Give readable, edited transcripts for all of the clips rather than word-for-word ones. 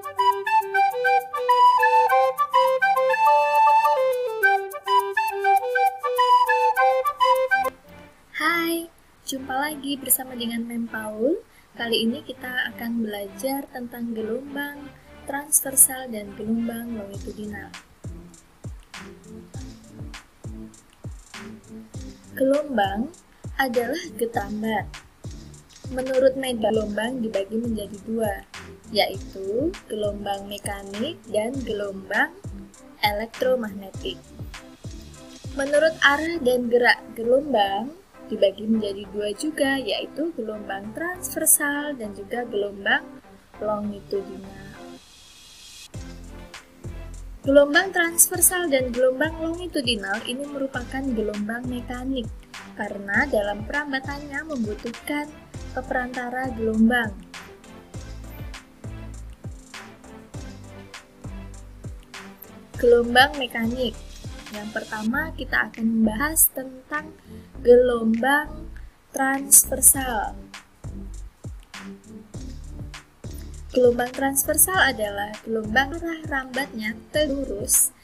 Hai, jumpa lagi bersama dengan Mem Paul. Kali ini kita akan belajar tentang gelombang transversal dan gelombang longitudinal. Gelombang adalah getambar. Menurut medan gelombang dibagi menjadi dua, yaitu gelombang mekanik dan gelombang elektromagnetik. Menurut arah dan gerak gelombang dibagi menjadi dua juga, yaitu gelombang transversal dan juga gelombang longitudinal. Gelombang transversal dan gelombang longitudinal ini merupakan gelombang mekanik karena dalam perambatannya membutuhkan perantara gelombang. Gelombang mekanik. Yang pertama kita akan membahas tentang gelombang transversal. Gelombang transversal adalah gelombang arah rambatnya lurus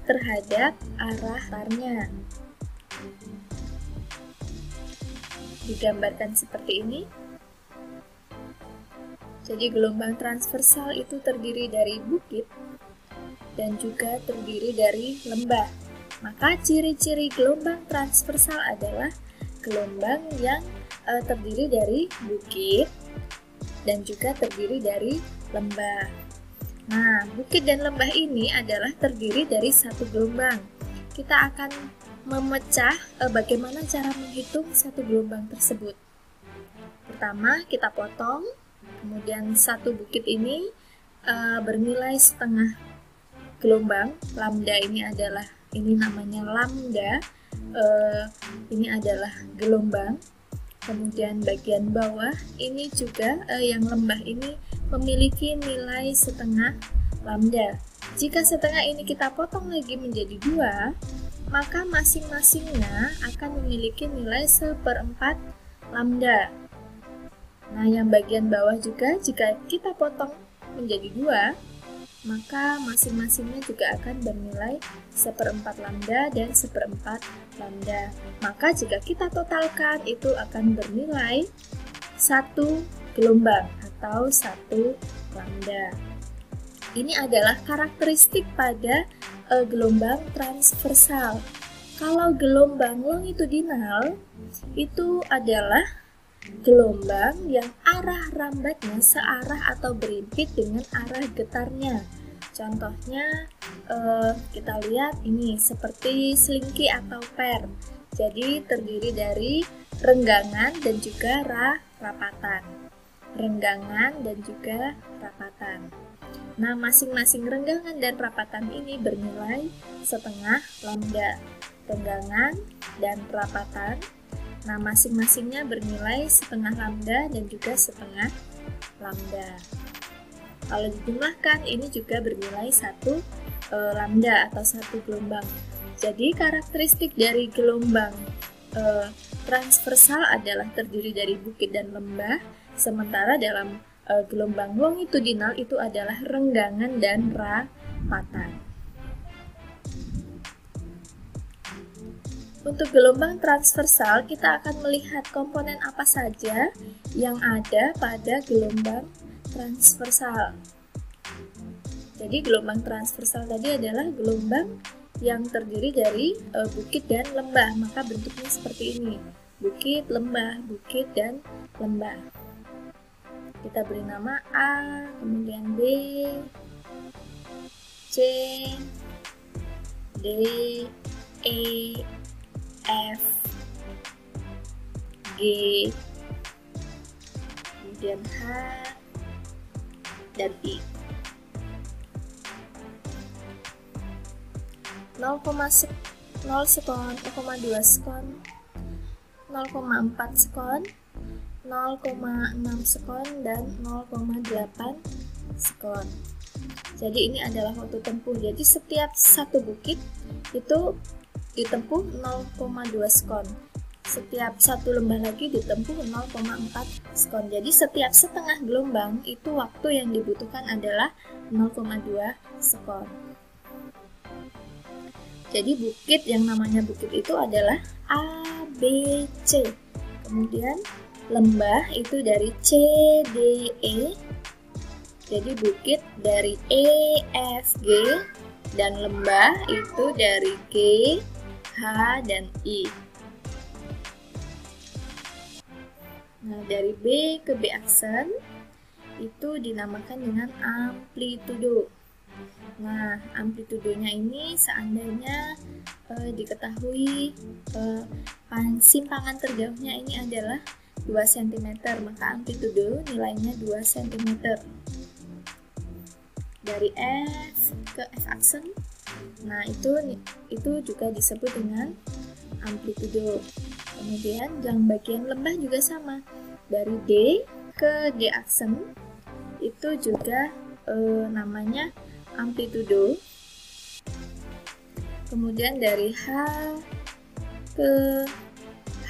terhadap arah latarnya. Digambarkan seperti ini. Jadi gelombang transversal itu terdiri dari bukit dan juga terdiri dari lembah. Maka ciri-ciri gelombang transversal adalah gelombang yang terdiri dari bukit dan juga terdiri dari lembah. Nah, bukit dan lembah ini adalah terdiri dari satu gelombang. Kita akan memecah bagaimana cara menghitung satu gelombang tersebut. Pertama, kita potong, kemudian satu bukit ini bernilai setengah gelombang. Lambda ini namanya lambda, ini adalah gelombang. Kemudian bagian bawah ini juga yang lembah ini memiliki nilai setengah lambda. Jika setengah ini kita potong lagi menjadi dua, maka masing-masingnya akan memiliki nilai 1/4 lambda. Nah, yang bagian bawah juga jika kita potong menjadi dua, maka masing-masingnya juga akan bernilai 1/4 lambda dan 1/4 lambda. Maka jika kita totalkan itu akan bernilai satu gelombang atau 1 lambda. Ini adalah karakteristik pada gelombang transversal. Kalau gelombang longitudinal itu adalah gelombang yang arah rambatnya searah atau berimpit dengan arah getarnya. Contohnya kita lihat ini seperti selingki atau per. Jadi terdiri dari renggangan dan juga rapatan. Renggangan dan juga rapatan. Nah, masing-masing renggangan dan rapatan ini bernilai setengah lambda. Renggangan dan rapatan, nah masing-masingnya bernilai setengah lambda dan juga setengah lambda. Kalau dijumlahkan ini juga bernilai 1 lambda atau 1 gelombang. Jadi karakteristik dari gelombang transversal adalah terdiri dari bukit dan lembah, sementara dalam gelombang longitudinal itu adalah renggangan dan rapatan. Untuk gelombang transversal, kita akan melihat komponen apa saja yang ada pada gelombang transversal. Jadi gelombang transversal tadi adalah gelombang yang terdiri dari bukit dan lembah, maka bentuknya seperti ini. Bukit, dan lembah. Kita beri nama A, kemudian B, C, D, E, F, G, kemudian H, dan I. 0,0 sekon, 0,2 sekon, 0,4 sekon, 0,6 sekon, dan 0,8 sekon. Jadi ini adalah waktu tempuh. Jadi setiap satu bukit itu ditempuh 0,2 sekon. setiap satu lembah lagi ditempuh 0,4 sekon. Jadi setiap setengah gelombang itu waktu yang dibutuhkan adalah 0,2 sekon. Jadi bukit yang namanya bukit itu adalah A, B, C. Kemudian lembah itu dari C, D, E. Jadi bukit dari E, F, G. Dan lembah itu dari G, H, dan I. Nah, dari B ke B aksen itu dinamakan dengan amplitudo. Nah, amplitudonya ini seandainya diketahui simpangan terjauhnya ini adalah 2 cm, maka amplitudo nilainya 2 cm. Dari F ke F aksen, nah itu juga disebut dengan amplitudo. Kemudian yang bagian lembah juga sama, dari D ke D aksen itu juga namanya amplitudo. Kemudian dari H ke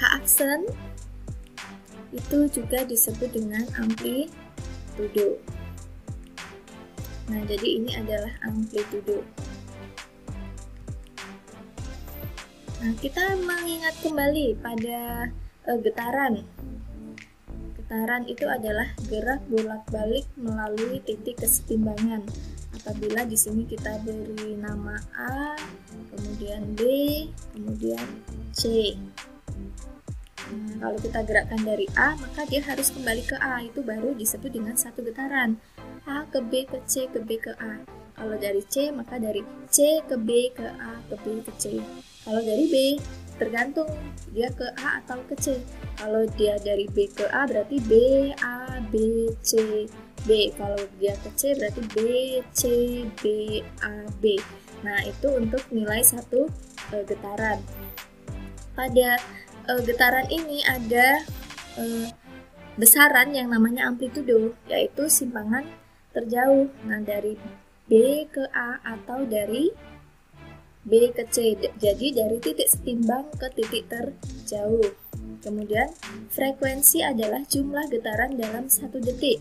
H aksen itu juga disebut dengan amplitudo. Nah, jadi ini adalah amplitudo. Nah, kita mengingat kembali pada getaran. Getaran itu adalah gerak bolak-balik melalui titik kesetimbangan. Apabila di sini kita beri nama A, kemudian B, kemudian C. Nah, kalau kita gerakkan dari A, maka dia harus kembali ke A, itu baru disebut dengan satu getaran. A ke B ke C ke B ke A. Kalau dari C, maka dari C ke B ke A ke B ke C. Kalau dari B, tergantung dia ke A atau ke C. Kalau dia dari B ke A berarti B, A, B, C, B. Kalau dia ke C berarti B, C, B, A, B. Nah, itu untuk nilai satu getaran. Pada getaran ini ada besaran yang namanya amplitudo, yaitu simpangan terjauh. Nah, dari B ke A atau dari B ke C. Jadi dari titik setimbang ke titik terjauh. Kemudian frekuensi adalah jumlah getaran dalam 1 detik.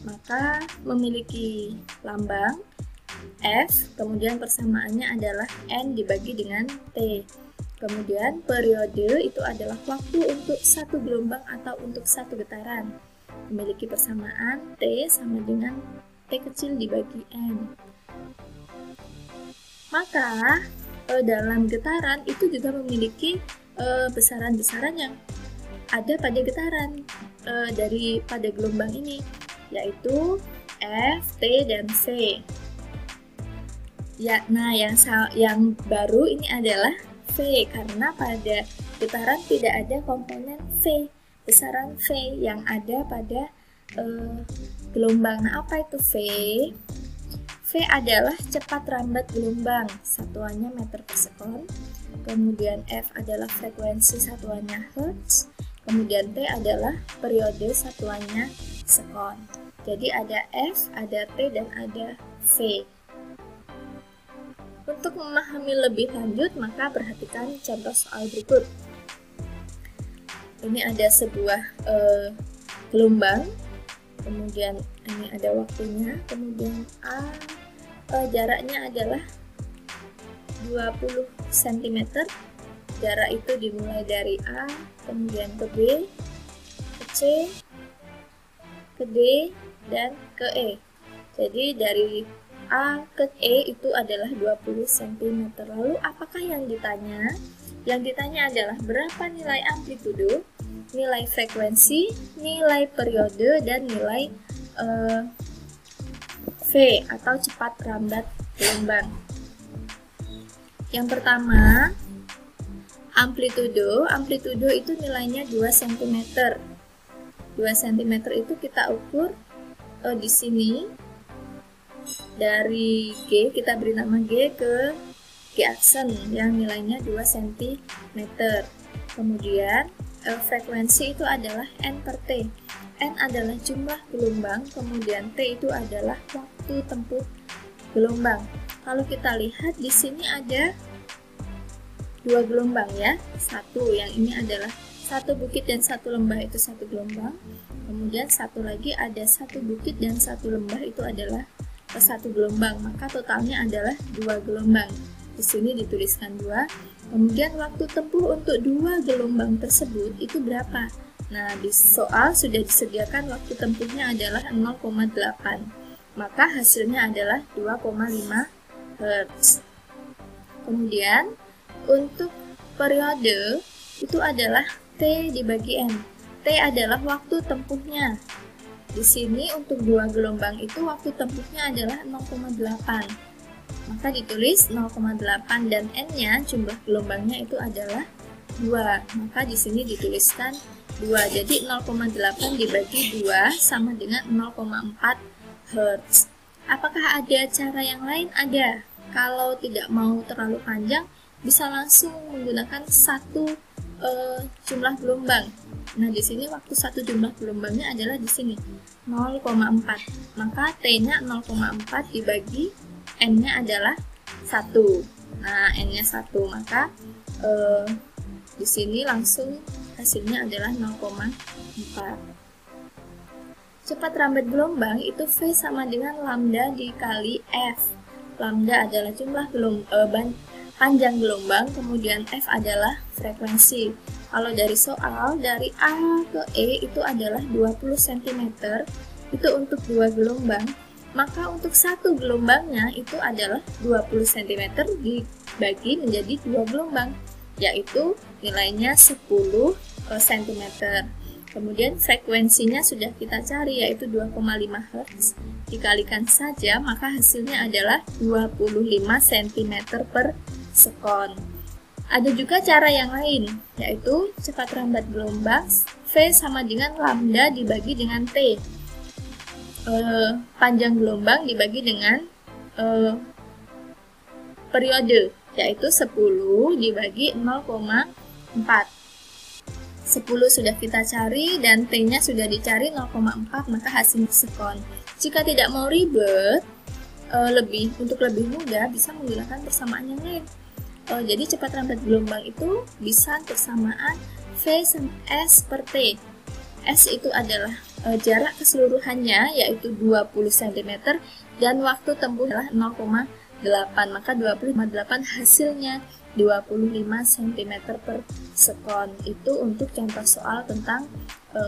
Maka memiliki lambang F, kemudian persamaannya adalah N dibagi dengan T. Kemudian periode itu adalah waktu untuk satu gelombang atau untuk satu getaran. Memiliki persamaan T sama dengan T kecil dibagi N. Maka dalam getaran itu juga memiliki besaran-besaran yang ada pada getaran pada gelombang ini, yaitu F, T, dan C. Ya, nah yang baru ini adalah V, karena pada getaran tidak ada komponen V, besaran V yang ada pada gelombang. Nah, apa itu V? V adalah cepat rambat gelombang, satuannya meter per sekon. Kemudian F adalah frekuensi, satuannya hertz. Kemudian T adalah periode, satuannya sekon. Jadi ada F, ada T, dan ada V. Untuk memahami lebih lanjut, maka perhatikan contoh soal berikut. Ini ada sebuah gelombang, kemudian ini ada waktunya, kemudian jaraknya adalah 20 cm. Jarak itu dimulai dari A, kemudian ke B, ke C, ke D, dan ke E. Jadi dari A ke E itu adalah 20 cm. Lalu apakah yang ditanya? Yang ditanya adalah berapa nilai amplitudo, nilai frekuensi, nilai periode, dan nilai V atau cepat rambat gelombang. Yang pertama, amplitudo itu nilainya 2 cm. 2 cm itu kita ukur di sini. Dari G, kita beri nama G ke G aksen yang nilainya 2 cm. Kemudian frekuensi itu adalah N per T. N adalah jumlah gelombang, kemudian T itu adalah waktu tempuh gelombang. Kalau kita lihat di sini ada dua gelombang ya. Satu, yang ini adalah satu bukit dan satu lembah, itu satu gelombang. Kemudian satu lagi ada satu bukit dan satu lembah, itu adalah satu gelombang. Maka totalnya adalah dua gelombang. Di sini dituliskan 2. Kemudian waktu tempuh untuk dua gelombang tersebut itu berapa? Nah, di soal sudah disediakan waktu tempuhnya adalah 0,8. Maka hasilnya adalah 2,5 Hz. Kemudian untuk periode itu adalah T dibagi N. T adalah waktu tempuhnya. Di sini untuk dua gelombang itu waktu tempuhnya adalah 0,8. Maka ditulis 0,8 dan N-nya jumlah gelombangnya itu adalah 2. Maka di sini dituliskan 2. Jadi 0,8 dibagi 2 sama dengan 0,4 Hz. Apakah ada cara yang lain? Ada. Kalau tidak mau terlalu panjang, bisa langsung menggunakan satu jumlah gelombang. Nah, di sini waktu satu jumlah gelombangnya adalah di sini 0,4. Maka T-nya 0,4 dibagi N-nya adalah 1. Nah, N-nya 1, maka di sini langsung hasilnya adalah 0,4. Cepat rambat gelombang itu V sama dengan lambda dikali F. Lambda adalah jumlah panjang gelombang, kemudian F adalah frekuensi. Kalau dari soal, dari A ke E itu adalah 20 cm, itu untuk dua gelombang. Maka untuk satu gelombangnya itu adalah 20 cm dibagi menjadi dua gelombang, yaitu nilainya 10 cm. Kemudian frekuensinya sudah kita cari, yaitu 2,5 Hz. Dikalikan saja, maka hasilnya adalah 25 cm per sekon. Ada juga cara yang lain, yaitu cepat rambat gelombang V sama dengan lambda dibagi dengan T. Panjang gelombang dibagi dengan periode, yaitu 10 dibagi 0,4. 10 sudah kita cari dan T-nya sudah dicari 0,4, maka hasilnya sekon. Jika tidak mau ribet, untuk lebih mudah bisa menggunakan persamaan yang lain. Jadi cepat rambat gelombang itu bisa persamaan V sama S per T. S itu adalah jarak keseluruhannya, yaitu 20 cm, dan waktu tempuh adalah 0,8. Maka 20,8 hasilnya 25 cm per sekon. Itu untuk contoh soal tentang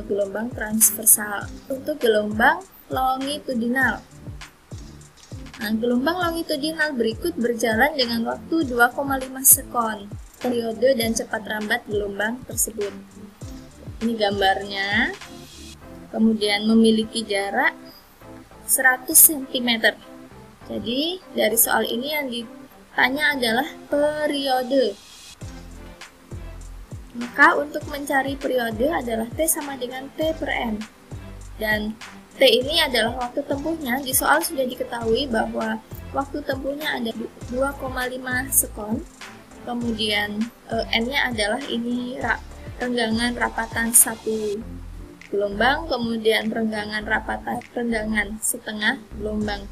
gelombang transversal. Untuk gelombang longitudinal. Nah, gelombang longitudinal berikut berjalan dengan waktu 2,5 sekon. Periode dan cepat rambat gelombang tersebut. Ini gambarnya. Kemudian memiliki jarak 100 cm. Jadi, dari soal ini yang ditanya adalah periode. Maka untuk mencari periode adalah T sama dengan T per N. Dan T ini adalah waktu tempuhnya. Di soal sudah diketahui bahwa waktu tempuhnya ada 2,5 sekon. Kemudian N-nya adalah ini renggangan rapatan satu gelombang, kemudian renggangan setengah gelombang.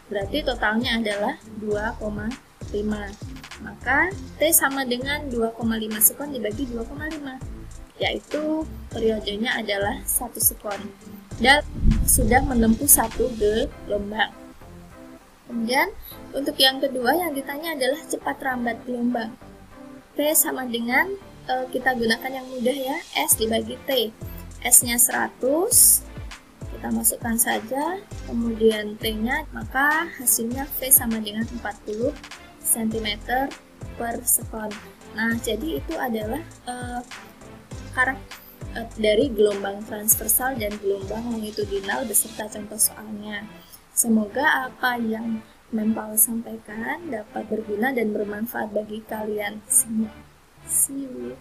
Berarti totalnya adalah 2,5. Maka T sama dengan 2,5 sekon dibagi 2,5, yaitu periodenya adalah 1 sekon. Dan sudah menempuh satu gelombang. Kemudian untuk yang kedua yang ditanya adalah cepat rambat gelombang. T sama dengan, kita gunakan yang mudah ya, S dibagi T. S-nya 100, kita masukkan saja, kemudian T-nya, maka hasilnya V sama dengan 40 cm per sekon. Nah, jadi itu adalah karakter dari gelombang transversal dan gelombang longitudinal beserta contoh soalnya. Semoga apa yang Mempal sampaikan dapat berguna dan bermanfaat bagi kalian semua. See you.